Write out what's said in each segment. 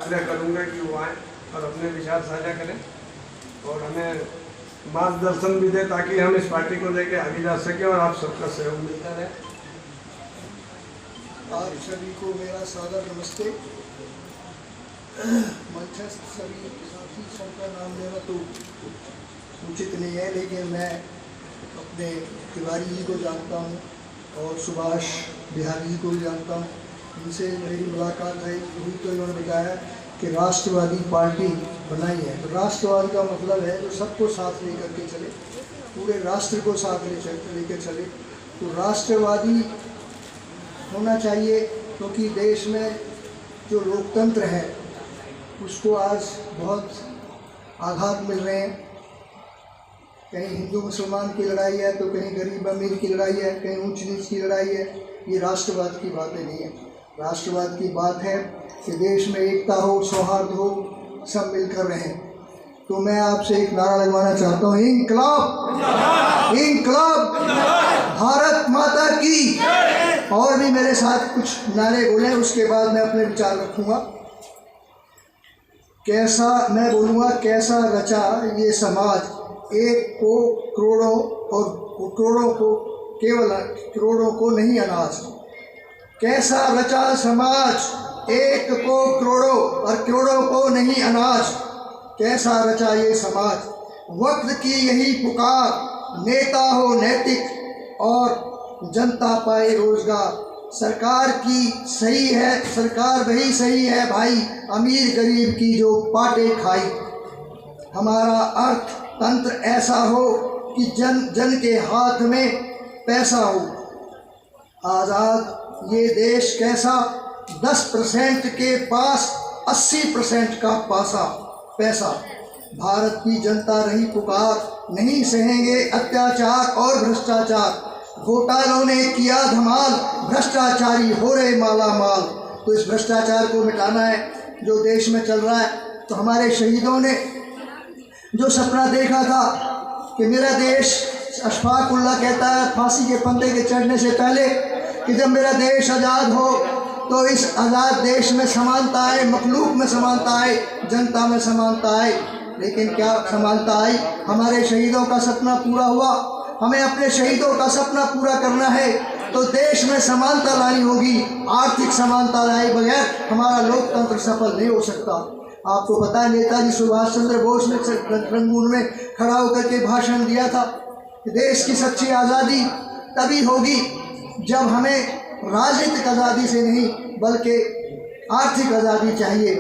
आग्रह करूँगा कि वो आएँ और अपने विचार साझा करें और हमें मार्गदर्शन भी दें ताकि हम इस पार्टी को लेकर आगे जा सकें और आप सबका सहयोग मिलता रहे। आप सभी को मेरा सादर नमस्ते। मंचस्थ सभी साथी सबका नाम लेना तो उचित नहीं है, लेकिन मैं अपने तिवारी जी को जानता हूँ और सुभाष बिहारी जी को भी जानता हूँ। इनसे मेरी मुलाकात है हुई तो इन्होंने बताया कि राष्ट्रवादी पार्टी बनाई है। तो राष्ट्रवाद का मतलब है जो सबको साथ लेकर के चले, पूरे राष्ट्र को साथ लेकर चले। तो राष्ट्रवादी होना चाहिए, क्योंकि देश में जो लोकतंत्र है उसको आज बहुत आघात मिल रहे हैं। कहीं हिंदू मुसलमान की लड़ाई है तो कहीं गरीब अमीर की लड़ाई है, कहीं ऊंच नीच की लड़ाई है। ये राष्ट्रवाद की बातें नहीं है। राष्ट्रवाद की बात है कि देश में एकता हो, सौहार्द हो, सब मिलकर रहें। तो मैं आपसे एक नारा लगवाना चाहता हूँ, इंकलाब इंकलाब, भारत माता की। और भी मेरे साथ कुछ नारे बोले, उसके बाद मैं अपने विचार रखूँगा। कैसा मैं बोलूँगा, कैसा रचा ये समाज, एक को करोड़ों और करोड़ों को केवल करोड़ों को नहीं अनाज। कैसा रचा समाज, एक को करोड़ों और करोड़ों को नहीं अनाज। कैसा रचा ये समाज, वक्त की यही पुकार, नेता हो नैतिक और जनता पाए रोजगार। सरकार की सही है, सरकार वही सही है भाई, अमीर गरीब की जो बाटे खाई। हमारा अर्थतंत्र ऐसा हो कि जन जन के हाथ में पैसा हो। आज़ाद ये देश कैसा, 10% के पास 80% का पैसा। भारत की जनता रही पुकार, नहीं सहेंगे अत्याचार और भ्रष्टाचार। घोटालों ने किया धमाल, भ्रष्टाचारी हो रहे माला माल। तो इस भ्रष्टाचार को मिटाना है जो देश में चल रहा है। तो हमारे शहीदों ने जो सपना देखा था कि मेरा देश, अशफाक उल्लाह कहता है फांसी के फंदे के चढ़ने से पहले कि जब मेरा देश आज़ाद हो तो इस आज़ाद देश में समानता आए, मखलूक में समानता आए, जनता में समानता आए। लेकिन क्या समानता आई? हमारे शहीदों का सपना पूरा हुआ। हमें अपने शहीदों का सपना पूरा करना है तो देश में समानता लानी होगी। आर्थिक समानता लाए बगैर हमारा लोकतंत्र सफल नहीं हो सकता। आपको पता है नेताजी सुभाष चंद्र बोस ने रंगून में खड़ा होकर के भाषण दिया था कि देश की सच्ची आज़ादी तभी होगी जब हमें राजनीतिक आज़ादी से नहीं बल्कि आर्थिक आज़ादी चाहिए।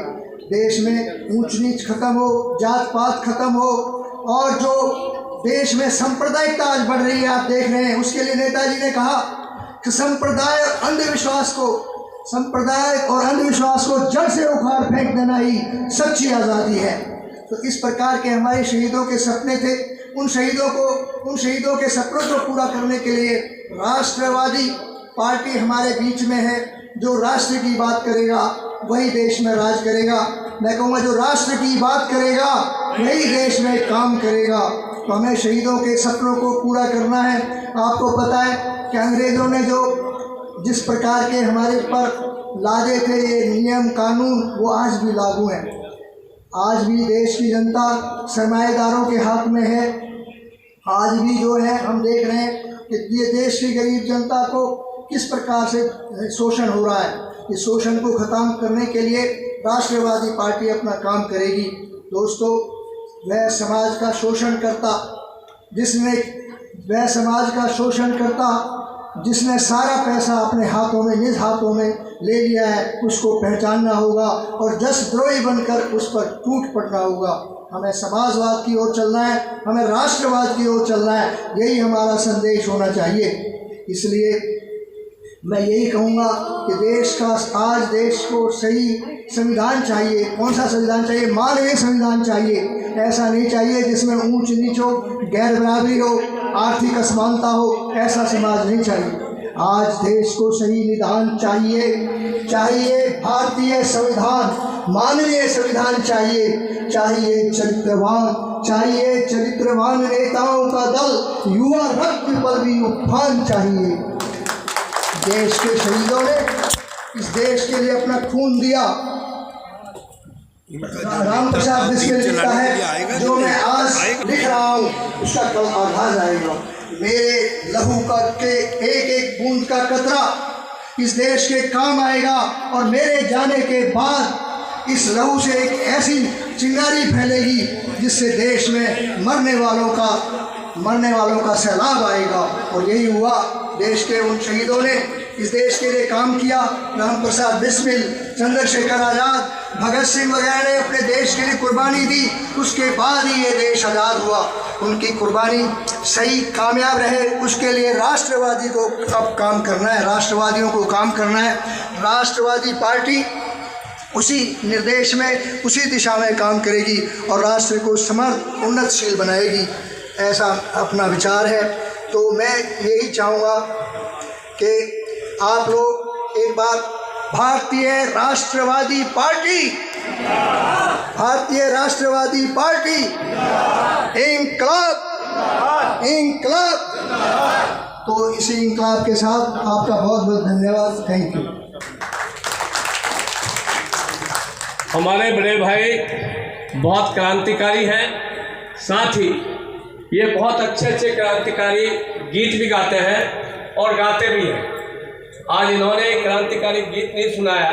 देश में ऊंच नीच खत्म हो, जात पात खत्म हो, और जो देश में सांप्रदायिकता आज बढ़ रही है आप देख रहे हैं। उसके लिए नेताजी ने कहा कि संप्रदाय और अंधविश्वास को जड़ से उखाड़ फेंक देना ही सच्ची आज़ादी है। तो इस प्रकार के हमारे शहीदों के सपने थे। उन शहीदों के सपनों को पूरा करने के लिए राष्ट्रवादी पार्टी हमारे बीच में है। जो राष्ट्र की बात करेगा वही देश में राज करेगा। मैं कहूँगा जो राष्ट्र की बात करेगा वही देश में काम करेगा। तो हमें शहीदों के सपनों को पूरा करना है। आपको पता है कि अंग्रेज़ों ने जो जिस प्रकार के हमारे ऊपर लादे थे ये नियम कानून, वो आज भी लागू हैं। आज भी देश की जनता सरमाएदारों के हाथ में है। आज भी जो है हम देख रहे हैं कि ये देश की गरीब जनता को किस प्रकार से शोषण हो रहा है। इस शोषण को ख़त्म करने के लिए राष्ट्रवादी पार्टी अपना काम करेगी। दोस्तों, वह समाज का शोषण करता जिसने सारा पैसा अपने हाथों में, निज हाथों में ले लिया है, उसको पहचानना होगा और देशद्रोही बनकर उस पर टूट पड़ना होगा। हमें समाजवाद की ओर चलना है, हमें राष्ट्रवाद की ओर चलना है। यही हमारा संदेश होना चाहिए। इसलिए मैं यही कहूँगा कि देश को सही संविधान चाहिए। कौन सा संविधान चाहिए? मानवीय संविधान चाहिए। ऐसा नहीं चाहिए जिसमें ऊंच नीच हो, गैर बराबरी हो, आर्थिक असमानता हो। ऐसा समाज नहीं चाहिए। आज देश को सही निदान चाहिए भारतीय संविधान, मानवीय संविधान चाहिए चरित्रवान नेताओं का दल, युवा रक्त पर भी उत्थान चाहिए। देश के शहीदों ने इस देश के लिए अपना खून दिया। राम प्रसाद बिस्मिल लिखता है, जो मैं आज लिख रहा हूँ उसका कल आगाज आएगा। मेरे लहू का के एक एक बूंद का कतरा इस देश के काम आएगा, और मेरे जाने के बाद इस लहू से एक ऐसी चिंगारी फैलेगी जिससे देश में मरने वालों का सैलाब आएगा। और यही हुआ, देश के उन शहीदों ने इस देश के लिए काम किया। राम प्रसाद बिस्मिल, चंद्रशेखर आज़ाद, भगत सिंह वगैरह ने अपने देश के लिए कुर्बानी दी, उसके बाद ही ये देश आज़ाद हुआ। उनकी कुर्बानी सही कामयाब रहे, उसके लिए राष्ट्रवादी को अब काम करना है, राष्ट्रवादियों को काम करना है। राष्ट्रवादी पार्टी उसी निर्देश में, उसी दिशा में काम करेगी और राष्ट्र को समर्थ उन्नतशील बनाएगी, ऐसा अपना विचार है। तो मैं यही चाहूँगा कि आप लोग एक बार भारतीय राष्ट्रवादी पार्टी इंकलाब, इंकलाब। तो इसी इंकलाब के साथ आपका बहुत बहुत धन्यवाद। Thank you. हमारे बड़े भाई बहुत क्रांतिकारी हैं, साथ ही ये बहुत अच्छे अच्छे क्रांतिकारी गीत भी गाते हैं और गाते भी हैं। आज इन्होंने क्रांतिकारी गीत नहीं सुनाया,